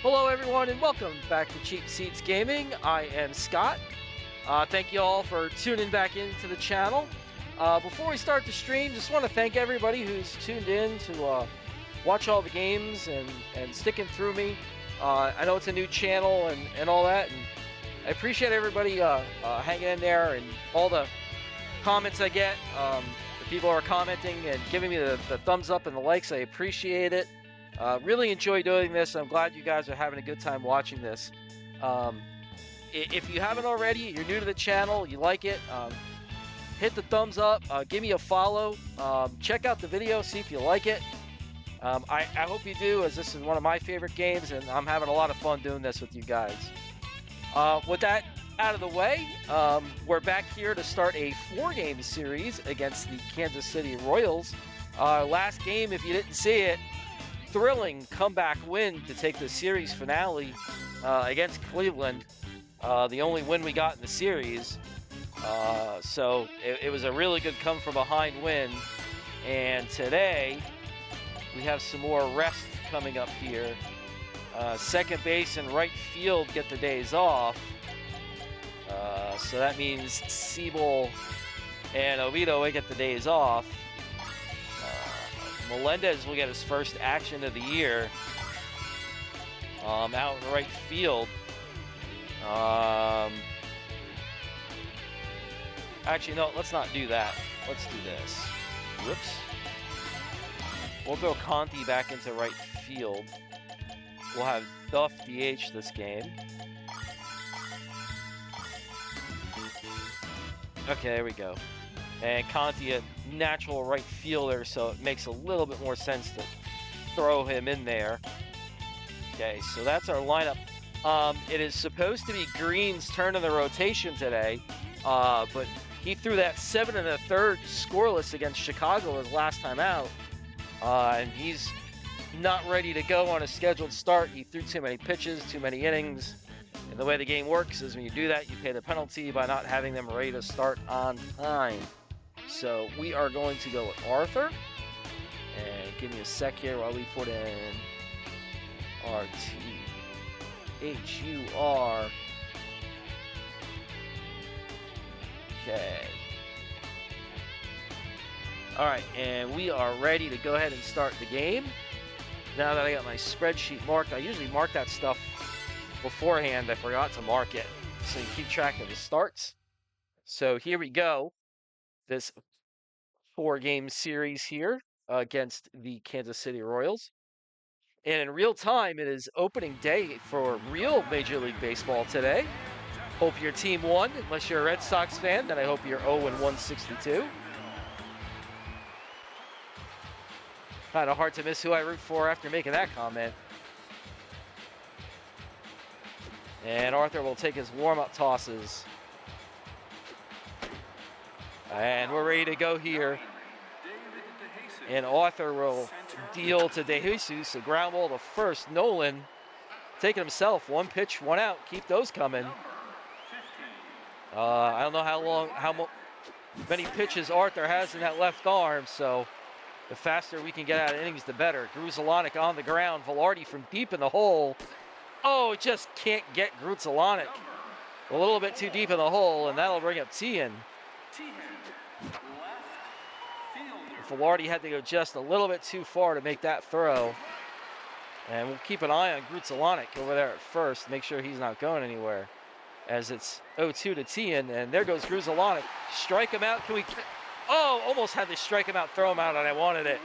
Hello, everyone, and welcome back to Cheap Seats Gaming. I am Scott. Thank you all for tuning back into the channel. Before we start the stream, just want to thank everybody who's tuned in to watch all the games and sticking through me. I know it's a new channel and all that, and I appreciate everybody hanging in there and all the comments I get. The people are commenting and giving me the thumbs up and the likes. I appreciate it. Really enjoy doing this. I'm glad you guys are having a good time watching this. If you haven't already, you're new to the channel, you like it, hit the thumbs up, give me a follow, check out the video, see if you like it. I hope you do, as this is one of my favorite games, and I'm having a lot of fun doing this with you guys. With that out of the way, we're back here to start a 4-game series against the Kansas City Royals. Last game, if you didn't see it, thrilling comeback win to take the series finale against Cleveland. The only win we got in the series. So it was a really good come-from-behind win. And today, we have some more rest coming up here. Second base and right field get the days off. So that means Siebel and Oviedo get the days off. Melendez will get his first action of the year out in right field. Actually, no, let's not do that. Let's do this. Whoops. We'll throw Conti back into right field. We'll have Duff DH this game. Okay, there we go. And Conti a natural right fielder, so it makes a little bit more sense to throw him in there. Okay, so that's our lineup. It is supposed to be Green's turn in the rotation today, but he threw that 7 1/3 scoreless against Chicago his last time out, and he's not ready to go on a scheduled start. He threw too many pitches, too many innings. And the way the game works is when you do that, you pay the penalty by not having them ready to start on time. So we are going to go with Arthur. And give me a sec here while we put in RTHUR. Okay. All right, and we are ready to go ahead and start the game. Now that I got my spreadsheet marked, I usually mark that stuff beforehand. I forgot to mark it, so you keep track of the starts. So here we go. This 4-game series here against the Kansas City Royals. And in real time, it is opening day for real Major League Baseball today. Hope your team won. Unless you're a Red Sox fan, then I hope you're 0-162. Kind of hard to miss who I root for after making that comment. And Arthur will take his warm-up tosses. And we're ready to go here. And Arthur will deal to De Jesus, a ground ball to first. Nolan taking himself 1 pitch, 1 out. Keep those coming. I don't know how many pitches Arthur has in that left arm, so the faster we can get out of innings, the better. Gruzelanek on the ground. Velarde from deep in the hole. Oh, just can't get Gruzelanek. A little bit too deep in the hole, and that'll bring up Tien. Velarde had to go just a little bit too far to make that throw. And we'll keep an eye on Gruzelanek over there at first, make sure he's not going anywhere. As it's 0-2 to Tien, and there goes Gruzelanek. Strike him out. Can we? Oh, almost had to strike him out, throw him out, and I wanted it.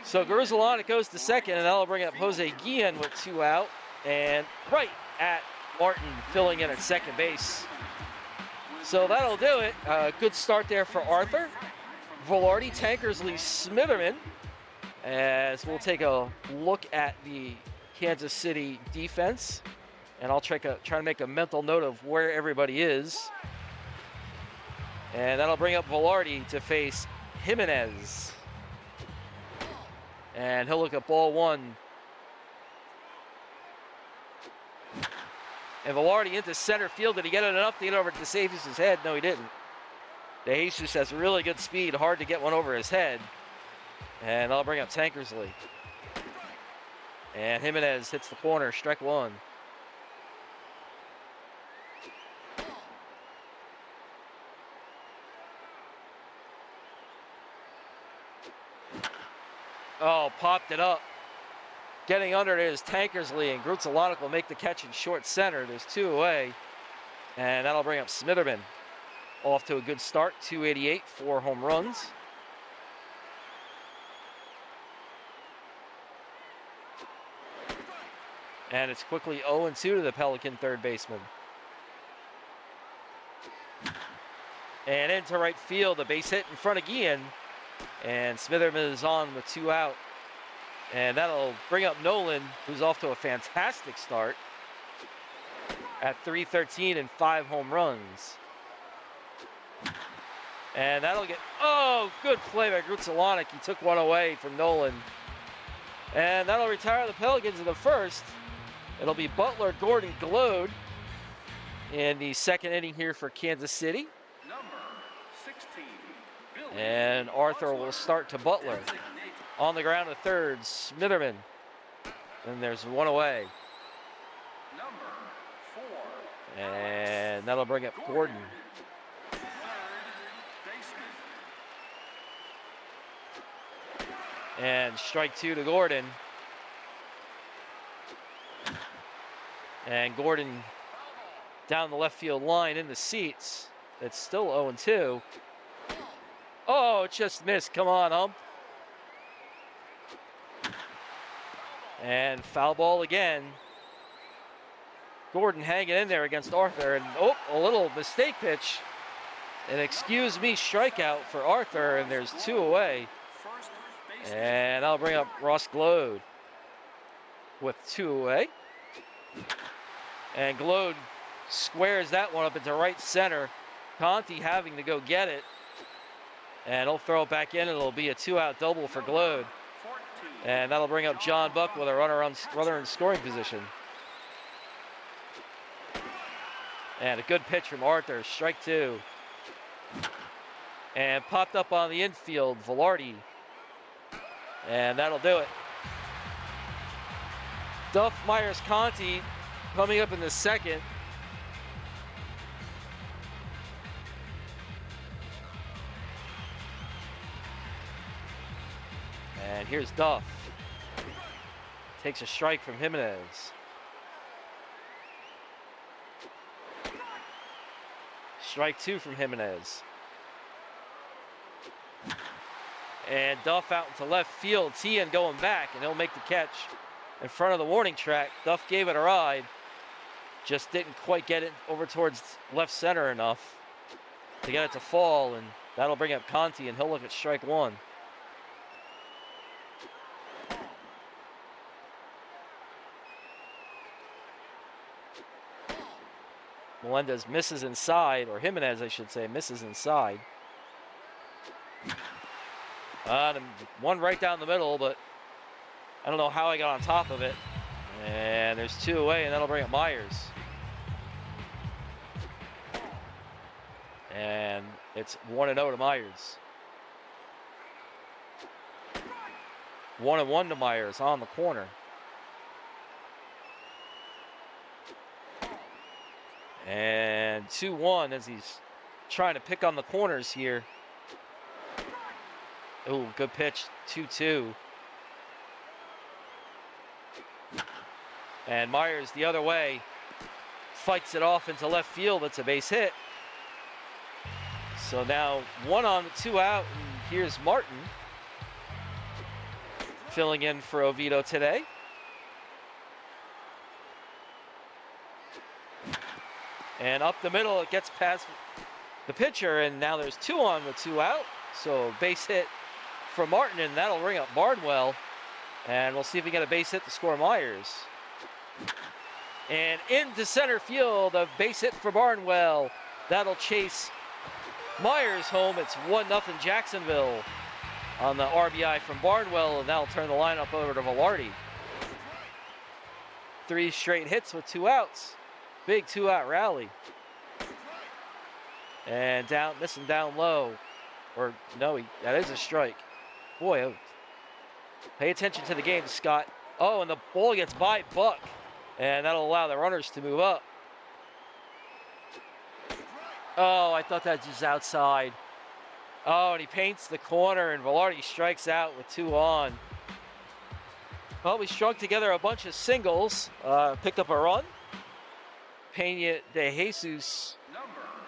So Gruzelanek goes to second, and that'll bring up Jose Guillen with 2 out. And right at Martin filling in at second base. So that'll do it. Good start there for Arthur. Velarde, Tankersley, Smitherman. As we'll take a look at the Kansas City defense. And I'll try to make a mental note of where everybody is. And that'll bring up Velarde to face Jimenez. And he'll look at ball 1. And Velarde into center field. Did he get it enough to get over to DeJesus' head? No, he didn't. DeJesus has really good speed. Hard to get one over his head. And that'll bring up Tankersley. And Jimenez hits the corner, strike one. Oh, popped it up. Getting under it is Tankersley, and Grutzelanek will make the catch in short center. There's 2 away, and that'll bring up Smitherman. Off to a good start, 288, 4 home runs. And it's quickly 0-2 to the Pelican third baseman. And into right field, a base hit in front of Guillen, and Smitherman is on with 2 out. And that'll bring up Nolan, who's off to a fantastic start at .313 and 5 home runs. And that'll get, oh, good play by Grutzelanek. He took one away from Nolan. And that'll retire the Pelicans in the first. It'll be Butler, Gordon, Glode in the second inning here for Kansas City. Number 16, and Arthur will start to Butler. On the ground at third, Smitherman. And there's 1 away. Number 4, and that'll bring up Gordon. third baseman. And strike 2 to Gordon. And Gordon down the left field line in the seats. It's still 0-2. Oh, it just missed. Come on, ump. And foul ball again. Gordon hanging in there against Arthur. And oh, a little mistake pitch. An excuse me strikeout for Arthur. And there's 2 away. First baseman. And I'll bring up Ross Glode with 2 away. And Glode squares that one up into right center. Conti having to go get it. And he'll throw it back in. It'll be a 2-out double for Glode. 14, And that'll bring up John Buck with a runner in scoring position. And a good pitch from Arthur. Strike 2. And popped up on the infield, Velarde. And that'll do it. Duff, Myers, Conti coming up in the second. And here's Duff. Takes a strike from Jimenez. Strike 2 from Jimenez. And Duff out into left field. Tien going back, and he'll make the catch in front of the warning track. Duff gave it a ride. Just didn't quite get it over towards left center enough to get it to fall, and that'll bring up Conti, and he'll look at strike 1. Melendez misses inside, or Jimenez, I should say, misses inside. And one right down the middle, but I don't know how I got on top of it. And there's 2 away, and that'll bring up Myers. And it's 1-0 to Myers. 1-1 to Myers on the corner. And 2-1 as he's trying to pick on the corners here. Oh, good pitch, 2-2. And Myers the other way, fights it off into left field. It's a base hit. So now 1 on, 2 out, and here's Martin filling in for Oviedo today. And up the middle, it gets past the pitcher, and now there's 2 on with 2 out. So base hit for Martin, and that'll ring up Barnwell. And we'll see if we get a base hit to score Myers. And into center field, a base hit for Barnwell. That'll chase Myers home. It's 1-0 Jacksonville on the RBI from Barnwell, and that'll turn the lineup over to Velarde. 3 straight hits with 2 outs. Big 2-out rally. And missing down low. Or no, that is a strike. Boy, pay attention to the game, Scott. Oh, and the ball gets by Buck. And that'll allow the runners to move up. Oh, I thought that was just outside. Oh, and he paints the corner, and Velarde strikes out with 2 on. Well, we strung together a bunch of singles, picked up a run. Pena de Jesus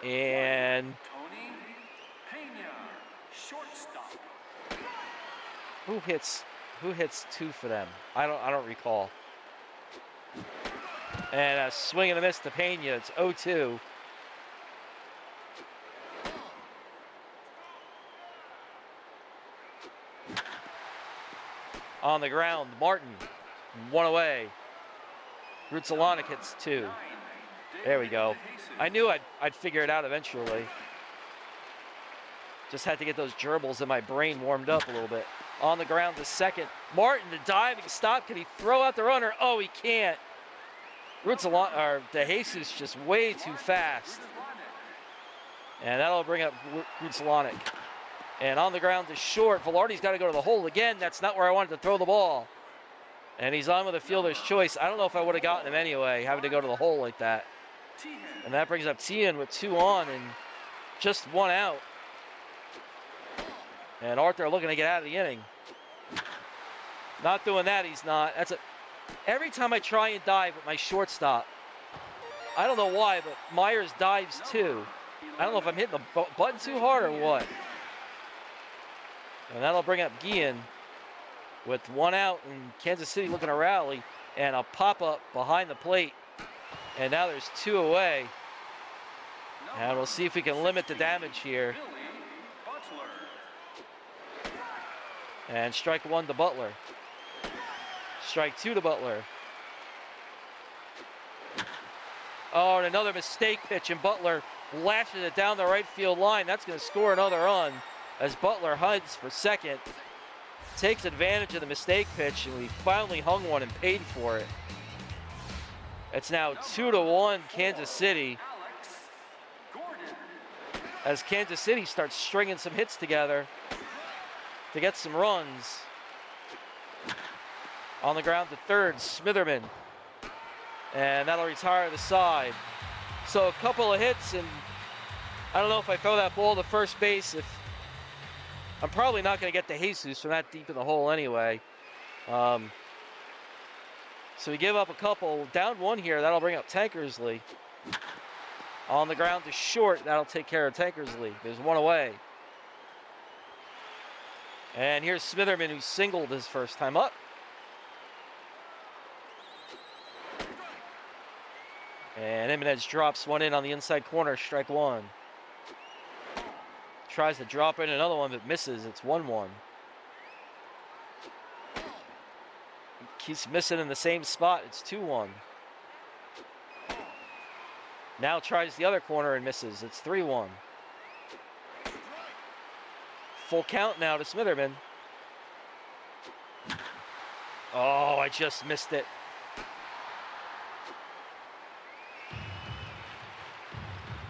and Tony Pena, shortstop. who hits 2 for them? I don't recall. And a swing and a miss to Pena. It's 0-2. On the ground, Martin, 1 away. Rutsalonic hits 2. There we go. I knew I'd figure it out eventually. Just had to get those gerbils in my brain warmed up a little bit. On the ground to second. Martin, the diving stop. Can he throw out the runner? Oh, he can't. De Jesus just way too fast. And that'll bring up Rutsalonic. And on the ground to short. Velarde's got to go to the hole again. That's not where I wanted to throw the ball. And he's on with a fielder's choice. I don't know if I would have gotten him anyway, having to go to the hole like that. And that brings up Tian with 2 on and just 1 out. And Arthur looking to get out of the inning. Not doing that, he's not. Every time I try and dive with my shortstop, I don't know why, but Myers dives too. I don't know if I'm hitting the button too hard or what. And that'll bring up Guillen with 1 out, and Kansas City looking to rally, and a pop-up behind the plate. And now there's 2 away. And we'll see if we can limit the damage here. And strike 1 to Butler. Strike 2 to Butler. Oh, and another mistake pitch, and Butler lashes it down the right field line. That's going to score another run as Butler hunts for second. Takes advantage of the mistake pitch, and we finally hung one and paid for it. It's now 2-1 Kansas City. As Kansas City starts stringing some hits together to get some runs. On the ground to third, Smitherman. And that'll retire the side. So a couple of hits, and I don't know if I throw that ball to first base. I'm probably not going to get to Jesus from that deep in the hole anyway. So we give up a couple. Down 1 here, that'll bring up Tankersley. On the ground to short, that'll take care of Tankersley. There's 1 away. And here's Smitherman, who singled his first time up. And Jimenez drops 1 in on the inside corner, strike 1. Tries to drop in another one, but misses. It's 1-1. Keeps missing in the same spot. It's 2-1. Now tries the other corner and misses. It's 3-1. Full count now to Smitherman. Oh, I just missed it.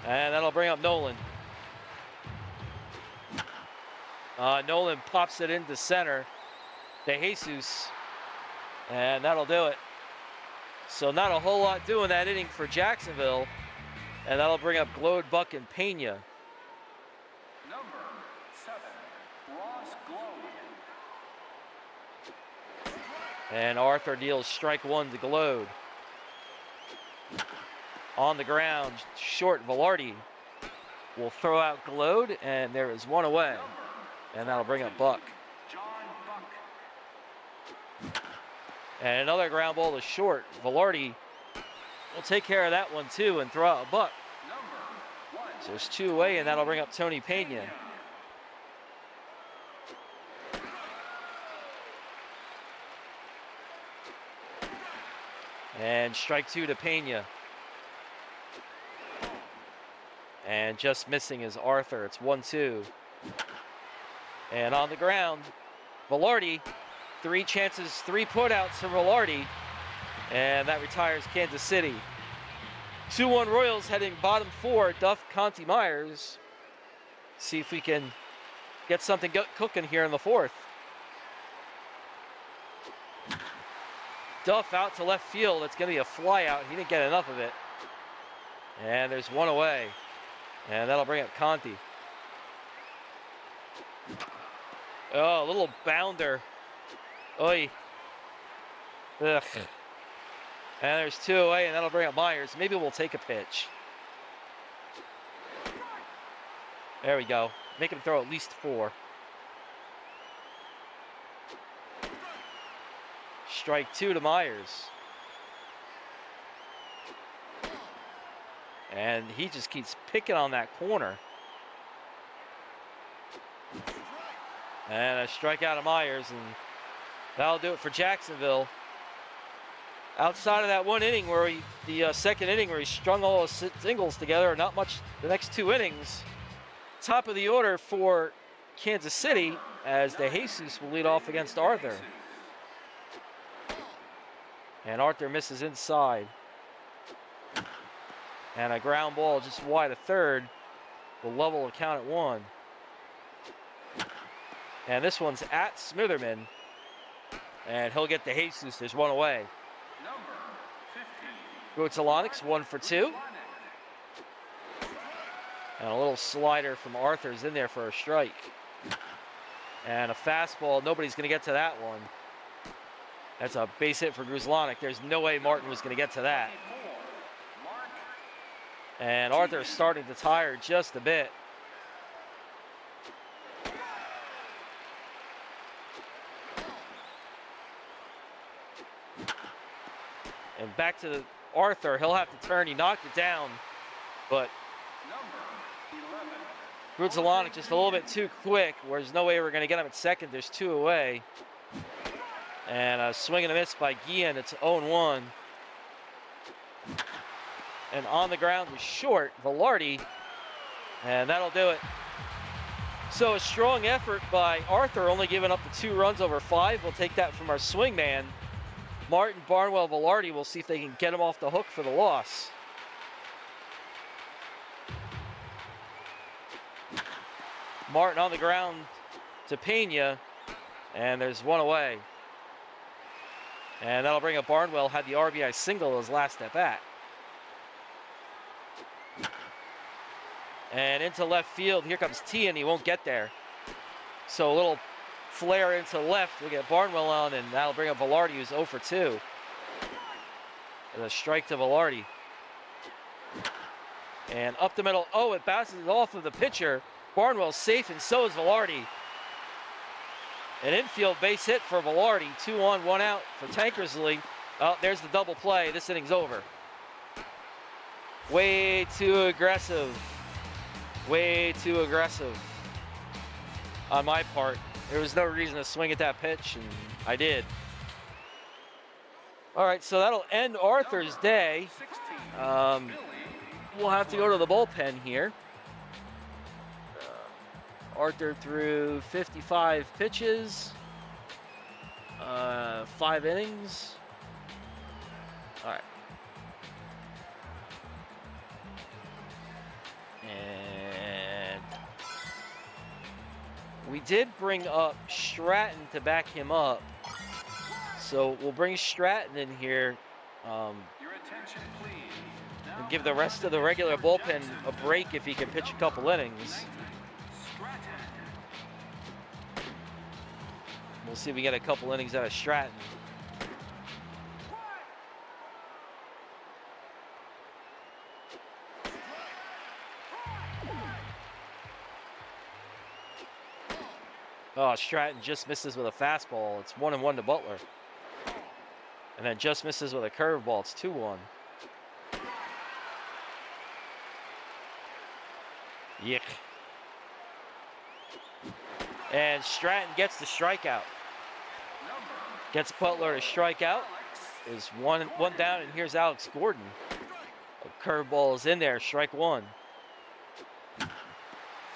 And that'll bring up Nolan. Nolan pops it into center. De Jesus. And that'll do it. So not a whole lot doing that inning for Jacksonville. And that'll bring up Glode, Buck, and Pena. Number 7, Ross Glode. And Arthur deals strike 1 to Glode. On the ground, short, Velarde will throw out Glode, and there is 1 away. And that'll bring up Buck. John Buck. And another ground ball to short. Velarde will take care of that one too and throw out a Buck. Number 1. So there's 2 away, and that'll bring up Tony Pena. And strike 2 to Pena. And just missing is Arthur. It's 1-2. And on the ground, Velarde. 3 chances, 3 putouts for Velarde. And that retires Kansas City. 2-1 Royals heading bottom 4. Duff, Conti, Myers. See if we can get something cooking here in the 4th. stuff out to left field. It's going to be a fly out. He didn't get enough of it. And there's one away. And that'll bring up Conti. Oh, a little bounder. Oi. Ugh. And there's 2 away, and that'll bring up Myers. Maybe we'll take a pitch. There we go. Make him throw at least 4. Strike 2 to Myers. And he just keeps picking on that corner. And a strikeout of Myers, and that'll do it for Jacksonville. Outside of that one inning where the second inning where he strung all his singles together, not much the next 2 innings. Top of the order for Kansas City as De Jesus will lead off against Arthur. And Arthur misses inside. And a ground ball just wide of third will level the count at 1. And this one's at Smitherman. And he'll get De Jesus. There's 1 away. Gutelanics 1 for 2. And a little slider from Arthur's in there for a strike. And a fastball. Nobody's going to get to that one. That's a base hit for Gruzlonic. There's no way Martin was going to get to that. And Arthur's starting to tire just a bit. And back to Arthur. He'll have to turn. He knocked it down. But Gruzlonic just a little bit too quick. There's no way we're going to get him at second. There's 2 away. And a swing and a miss by Guillen. It's 0-1. And on the ground was short, Velarde. And that'll do it. So a strong effort by Arthur, only giving up the 2 runs over 5. We'll take that from our swingman. Martin, Barnwell, Velarde. We'll see if they can get him off the hook for the loss. Martin on the ground to Pena. And there's 1 away. And that'll bring up Barnwell. Had the RBI single his last at bat. And into left field. Here comes T, and he won't get there. So a little flare into left. We'll get Barnwell on, and that'll bring up Velarde, who's 0 for 2. And a strike to Velarde. And up the middle. Oh, it bounces off of the pitcher. Barnwell's safe, and so is Velarde. An infield base hit for Velarde. 2 on, 1 out for Tankersley. Oh, there's the double play. This inning's over. Way too aggressive. Way too aggressive on my part. There was no reason to swing at that pitch, and I did. All right, so that'll end Arthur's day. We'll have to go to the bullpen here. Arthur threw 55 pitches, 5 innings. All right. And we did bring up Stratton to back him up. So we'll bring Stratton in here and give the rest of the regular bullpen a break if he can pitch a couple innings. We'll see if we get a couple innings out of Stratton. Oh, Stratton just misses with a fastball. It's 1-1 to Butler. And then just misses with a curveball. It's 2-1. Yick. And Stratton gets the strikeout. Gets Butler to strike out. Is one down, and here's Alex Gordon. A curveball is in there, strike 1.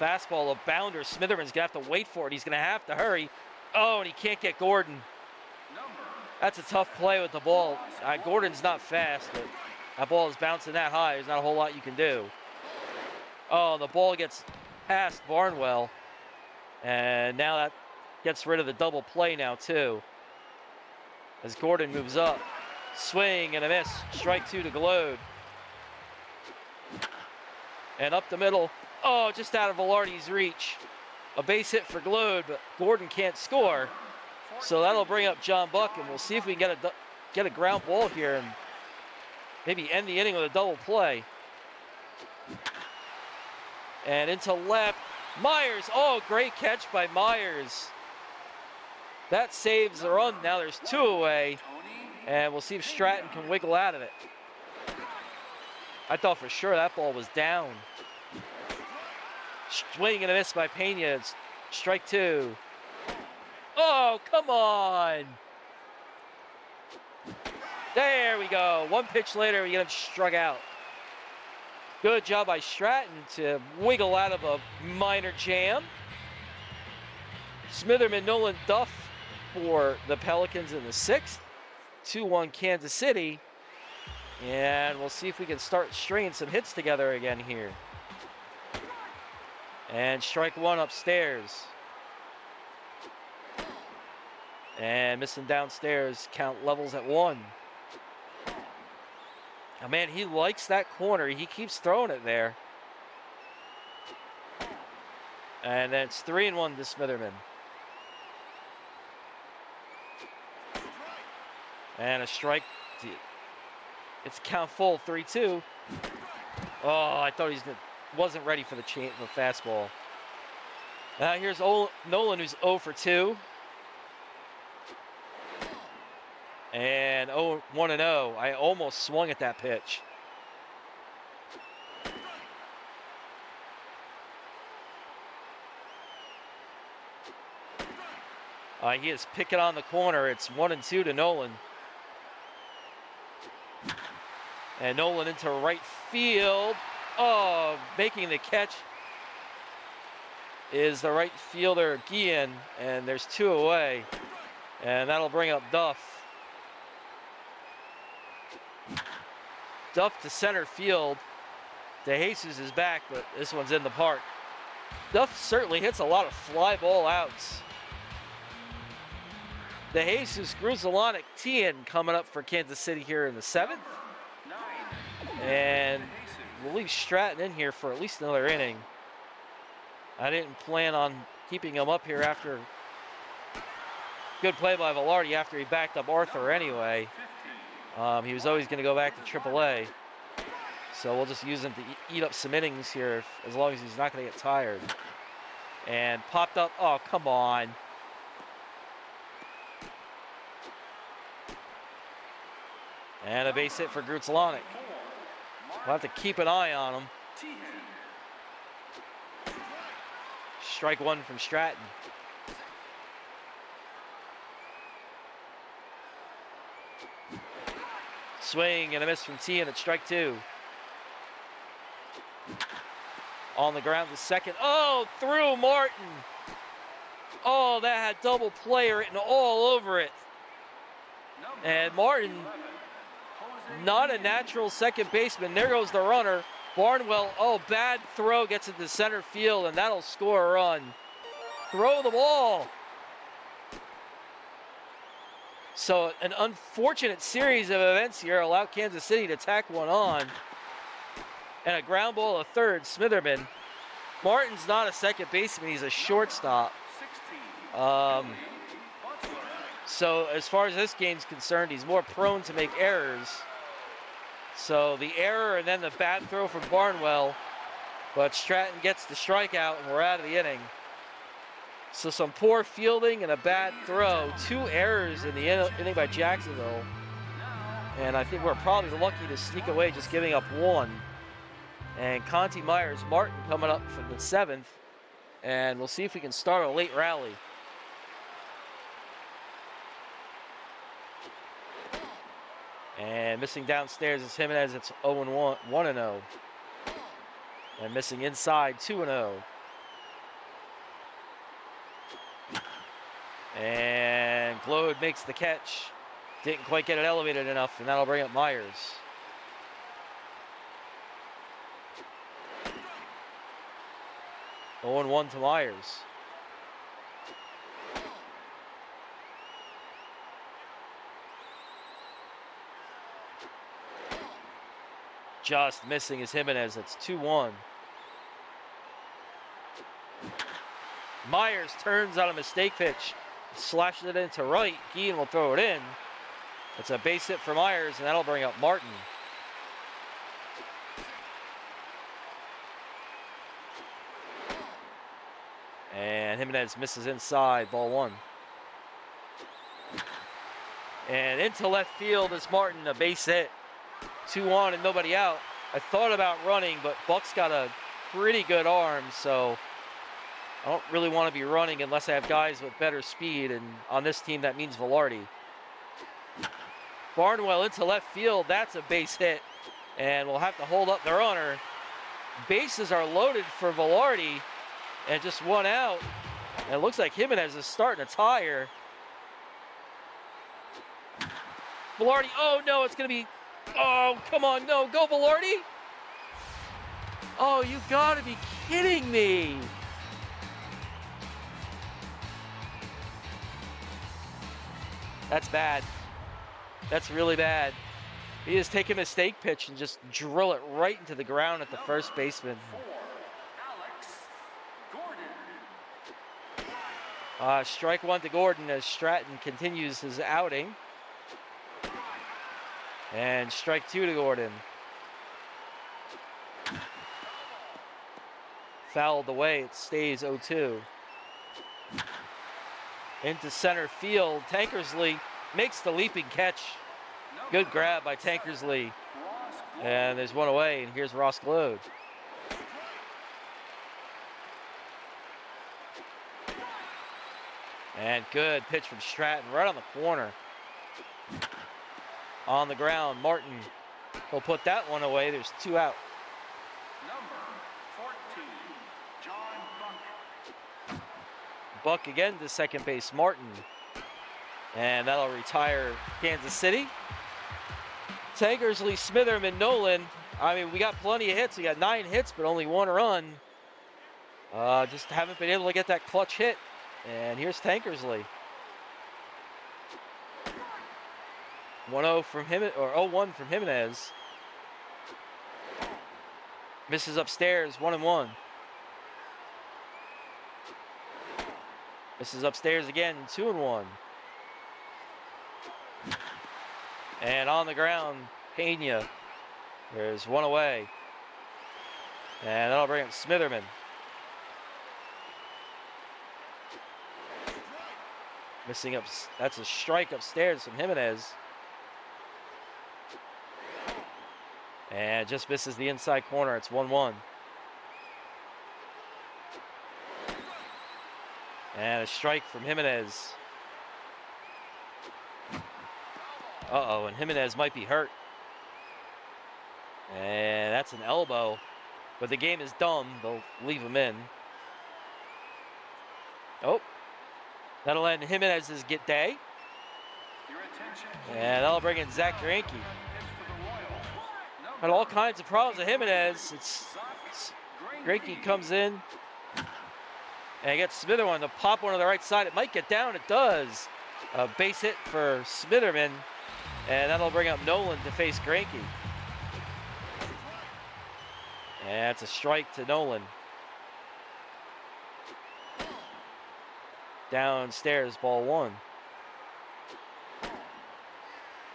Fastball, a bounder. Smitherman's gonna have to wait for it. He's gonna have to hurry. Oh, and he can't get Gordon. That's a tough play with the ball. Gordon's not fast, but that ball is bouncing that high. There's not a whole lot you can do. Oh, the ball gets past Barnwell. And now that gets rid of the double play now, too. As Gordon moves up. Swing and a miss. Strike 2 to Glode. And up the middle. Oh, just out of Velarde's reach. A base hit for Glode, but Gordon can't score. So that'll bring up John Buck, and we'll see if we can get a ground ball here and maybe end the inning with a double play. And into left. Myers. Oh, great catch by Myers. That saves the run. Now there's 2 away. And we'll see if Stratton can wiggle out of it. I thought for sure that ball was down. Swing and a miss by Pena. It's strike 2. Oh, come on. There we go. 1 pitch later, we get him struck out. Good job by Stratton to wiggle out of a minor jam. Smitherman, Nolan, Duff for the Pelicans in the 6th. 2-1 Kansas City. And we'll see if we can start stringing some hits together again here. And strike 1 upstairs. And missing downstairs, count levels at 1. Oh man, he likes that corner. He keeps throwing it there. And then it's 3-1 to Smitherman. And a strike. It's count full, 3-2. Oh, I thought he wasn't ready for the fastball. Now here's Nolan, who's 0 for 2. And 1-0. I almost swung at that pitch. He is picking on the corner. It's 1-2 to Nolan. And Nolan into right field. Oh, making the catch is the right fielder, Guillen. And there's 2 away. And that'll bring up Duff. Duff to center field. DeJesus is back, but this one's in the park. Duff certainly hits a lot of fly ball outs. DeJesus, Gruzelanek, Tien coming up for Kansas City here in the 7th. And we'll leave Stratton in here for at least another inning. I didn't plan on keeping him up here after good play by Velarde after he backed up Arthur anyway. He was always going to go back to AAA. So we'll just use him to eat up some innings here as long as he's not going to get tired. And popped up. Oh, come on. And a base hit for Gruzelanek. We'll have to keep an eye on him. Strike 1 from Stratton. Swing and a miss from Tien at strike 2. On the ground to second. Oh, through Martin. Oh, that had double play written all over it. And Martin, not a natural second baseman. There goes the runner. Barnwell, oh, bad throw, gets it to center field, and that'll score a run. Throw the ball. So an unfortunate series of events here allow Kansas City to tack one on. And a ground ball to third, Smitherman. Martin's not a second baseman, he's a shortstop. So as far as this game's concerned, he's more prone to make errors. So the error and then the bad throw from Barnwell. But Stratton gets the strikeout and we're out of the inning. So some poor fielding and a bad throw. 2 errors in the inning by Jacksonville. And I think we're probably lucky to sneak away just giving up 1. And Conti Myers Martin coming up for the 7th. And we'll see if we can start a late rally. And missing downstairs is Jimenez. It's 0-1, 1-0. And missing inside, 2-0. And Glode makes the catch. Didn't quite get it elevated enough, and that'll bring up Myers. Oh, 0-1 to Myers. Just missing is Jimenez. It's 2-1. Myers turns on a mistake pitch, slashes it into right. Guillen will throw it in. It's a base hit for Myers, and that'll bring up Martin. And Jimenez misses inside, ball 1. And into left field is Martin, a base hit. 2-1 and nobody out. I thought about running, but Buck's got a pretty good arm, so I don't really want to be running unless I have guys with better speed, and on this team that means Velarde. Barnwell into left field, that's a base hit, and we'll have to hold up the runner. Bases are loaded for Velarde, and just 1 out. And it looks like Jimenez is starting to tire. Velarde, oh no, it's gonna be, oh, come on, no, go Velarde! Oh, you gotta be kidding me! That's bad. That's really bad. He just take a mistake pitch and just drill it right into the ground at the first baseman. Strike 1 to Gordon as Stratton continues his outing. And strike 2 to Gordon. Fouled away, it stays 0-2. Into center field, Tankersley makes the leaping catch. Good grab by Tankersley. And there's 1 away, and here's Ross Glode. And good pitch from Stratton, right on the corner. On the ground, Martin will put that one away. There's 2 out. Number 14, John Buck. Buck again to second base, Martin. And that'll retire Kansas City. Tankersley, Smitherman, Nolan. I mean, we got plenty of hits. We got 9 hits, but only 1 run. Just haven't been able to get that clutch hit. And here's Tankersley. 1-0 from him, or 0-1 from Jimenez. Misses upstairs, 1-1. Misses upstairs again, 2-1. And on the ground, Pena. There's 1 away. And that'll bring up Smitherman. Missing up, that's a strike upstairs from Jimenez. And just misses the inside corner. It's 1-1. And a strike from Jimenez. Uh-oh, and Jimenez might be hurt. And that's an elbow. But the game is dumb. They'll leave him in. Oh. That'll end Jimenez's get day. And that'll bring in Zach Greinke. Had all kinds of problems with Jimenez. Greinke comes in and gets Smitherman to pop one to the right side. It might get down. It does. A base hit for Smitherman. And that'll bring up Nolan to face Greinke. And it's a strike to Nolan. Downstairs, ball 1.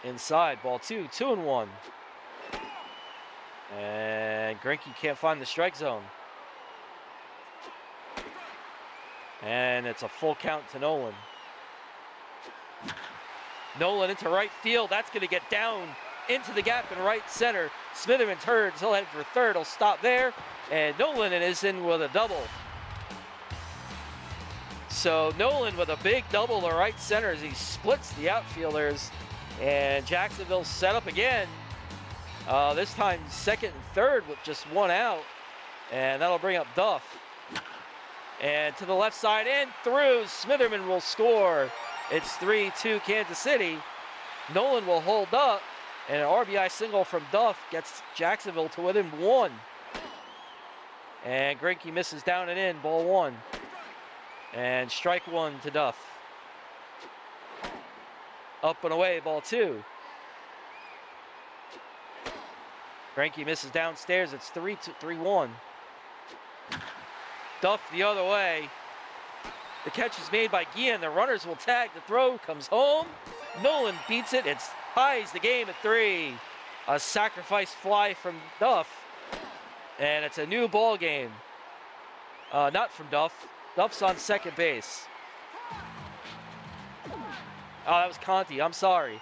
Inside, ball 2, 2-1. And Greinke can't find the strike zone. And it's a full count to Nolan. Nolan into right field. That's going to get down into the gap in right center. Smitherman turns. He'll head for third. He'll stop there. And Nolan is in with a double. So Nolan with a big double to right center as he splits the outfielders. And Jacksonville set up again. This time second and third with just 1 out. And that'll bring up Duff. And to the left side and through. Smitherman will score. It's 3-2 Kansas City. Nolan will hold up. And an RBI single from Duff gets Jacksonville to within 1. And Greinke misses down and in, ball 1. And strike 1 to Duff. Up and away, ball 2. Greinke misses downstairs. It's 3-1. Duff the other way. The catch is made by Guillen. The runners will tag. The throw comes home. Nolan beats it. It ties the game at 3. A sacrifice fly from Duff. And it's a new ball game. Not from Duff. Duff's on second base. Oh, that was Conti. I'm sorry.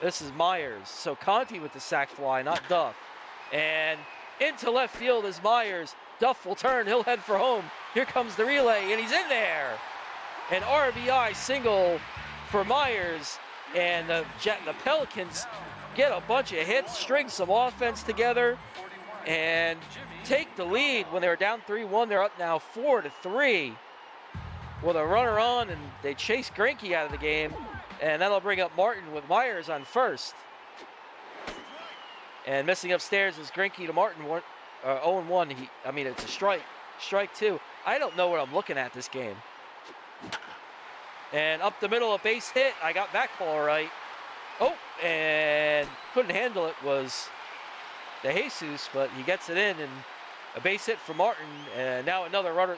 This is Myers. So Conti with the sac fly, not Duff. And into left field is Myers. Duff will turn. He'll head for home. Here comes the relay, and he's in there. An RBI single for Myers. And the Pelicans get a bunch of hits, string some offense together, and take the lead. When they were down 3-1, they're up now 4-3 with a runner on, and they chase Greinke out of the game, and that'll bring up Martin with Myers on first. And missing upstairs is Greinke to Martin, 0-1. I mean, it's a strike. Strike 2. I don't know what I'm looking at this game. And up the middle, a base hit. I got that call right. Oh, and couldn't handle it was De Jesus, but he gets it in, and a base hit for Martin, and now another runner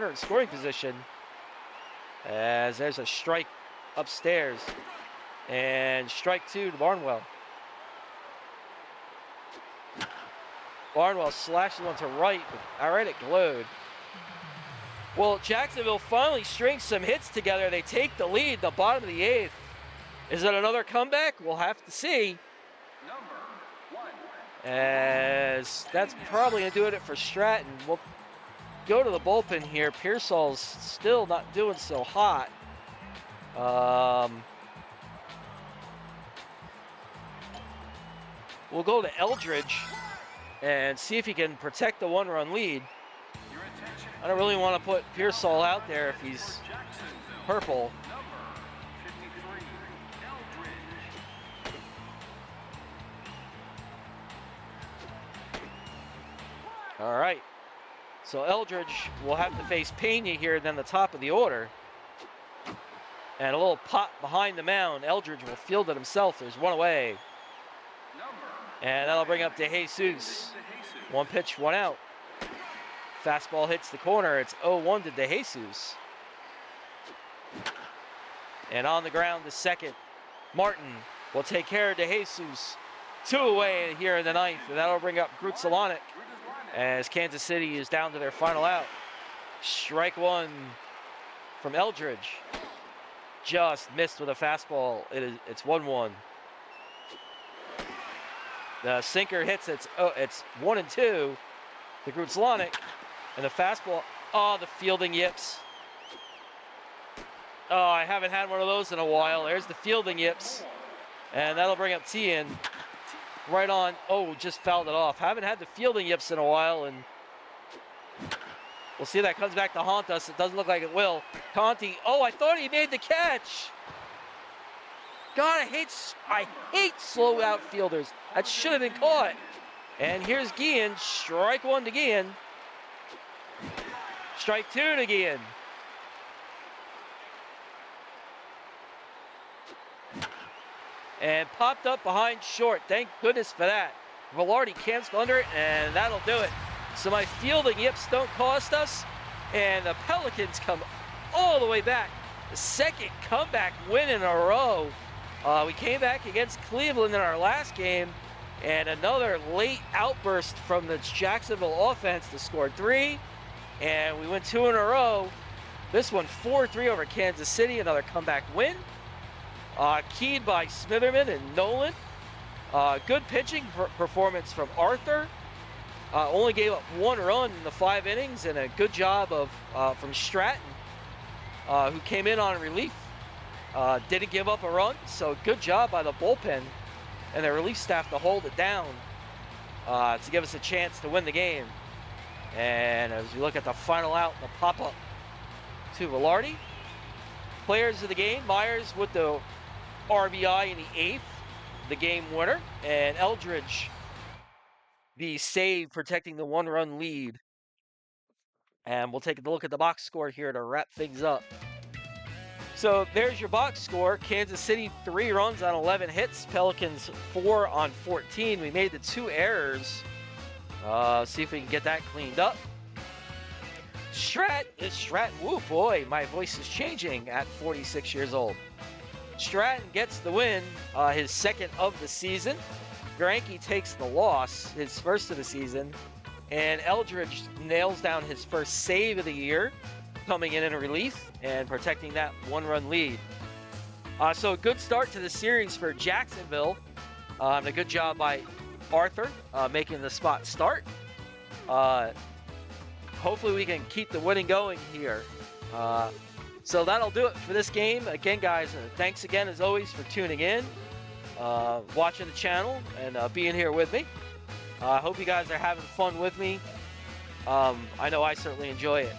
in scoring position, as there's a strike upstairs, and strike 2 to Barnwell. Barnwell slashes one to right, but all right, it glowed. Well, Jacksonville finally strings some hits together. They take the lead, the bottom of the 8th. Is it another comeback? We'll have to see. As that's probably going to do it for Stratton. We'll go to the bullpen here. Pearsall's still not doing so hot. We'll go to Eldridge and see if he can protect the 1-run lead. I don't really want to put Pearsall out there if he's purple. All right, so Eldridge will have to face Pena here, then the top of the order. And a little pop behind the mound. Eldridge will field it himself. There's one away. And that'll bring up De Jesus. 1 pitch, 1 out. Fastball hits the corner. It's 0-1 to De Jesus. And on the ground to second. Martin will take care of De Jesus. 2 away here in the 9th. And that'll bring up Grutzelanic as Kansas City is down to their final out. Strike 1 from Eldridge. Just missed with a fastball. It's 1-1. The sinker hits. It's 1-2 to Grutzelanic. And the fastball, the fielding yips. Oh, I haven't had one of those in a while. There's the fielding yips. And that'll bring up Tien. Right on. Oh, just fouled it off. Haven't had the fielding yips in a while, and we'll see if that comes back to haunt us. It doesn't look like it will. Conti. Oh, I thought he made the catch. God, I hate slow outfielders. That should have been caught. And here's Guillen. Strike 1 to Guillen. Strike 2 to Guillen. And popped up behind short. Thank goodness for that. Velarde camps under it, and that'll do it. So my fielding yips don't cost us, and the Pelicans come all the way back. The second comeback win in a row. We came back against Cleveland in our last game, and another late outburst from the Jacksonville offense to score 3, and we went 2 in a row. This one 4-3 over Kansas City, another comeback win. Keyed by Smitherman and Nolan. Good pitching performance from Arthur. Only gave up 1 run in the 5 innings, and a good job from Stratton, who came in on relief. Didn't give up a run, so good job by the bullpen and the relief staff to hold it down to give us a chance to win the game. And as we look at the final out, the pop-up to Velarde. Players of the game, Myers with the RBI in the 8th, the game winner, and Eldridge, the save protecting the 1-run lead. And we'll take a look at the box score here to wrap things up. So there's your box score. Kansas City 3 runs on 11 hits. Pelicans 4 on 14. We made the 2 errors. See if we can get that cleaned up. Stratton, woo boy, my voice is changing at 46 years old. Stratton gets the win, his second of the season. Granke takes the loss, his first of the season. And Eldridge nails down his first save of the year, coming in relief and protecting that 1-run lead. So a good start to the series for Jacksonville. And a good job by Arthur making the spot start. Hopefully we can keep the winning going here. So that'll do it for this game. Again, guys, thanks again as always for tuning in, watching the channel, and being here with me. I hope you guys are having fun with me. I know I certainly enjoy it.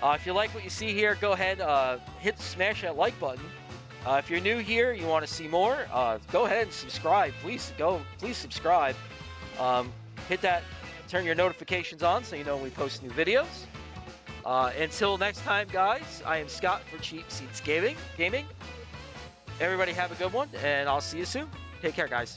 If you like what you see here, go ahead, smash that like button. If you're new here, you want to see more, go ahead and subscribe. Please subscribe. Hit that. Turn your notifications on so you know when we post new videos. Until next time, guys, I am Scott for Cheap Seats Gaming. Everybody have a good one, and I'll see you soon. Take care, guys.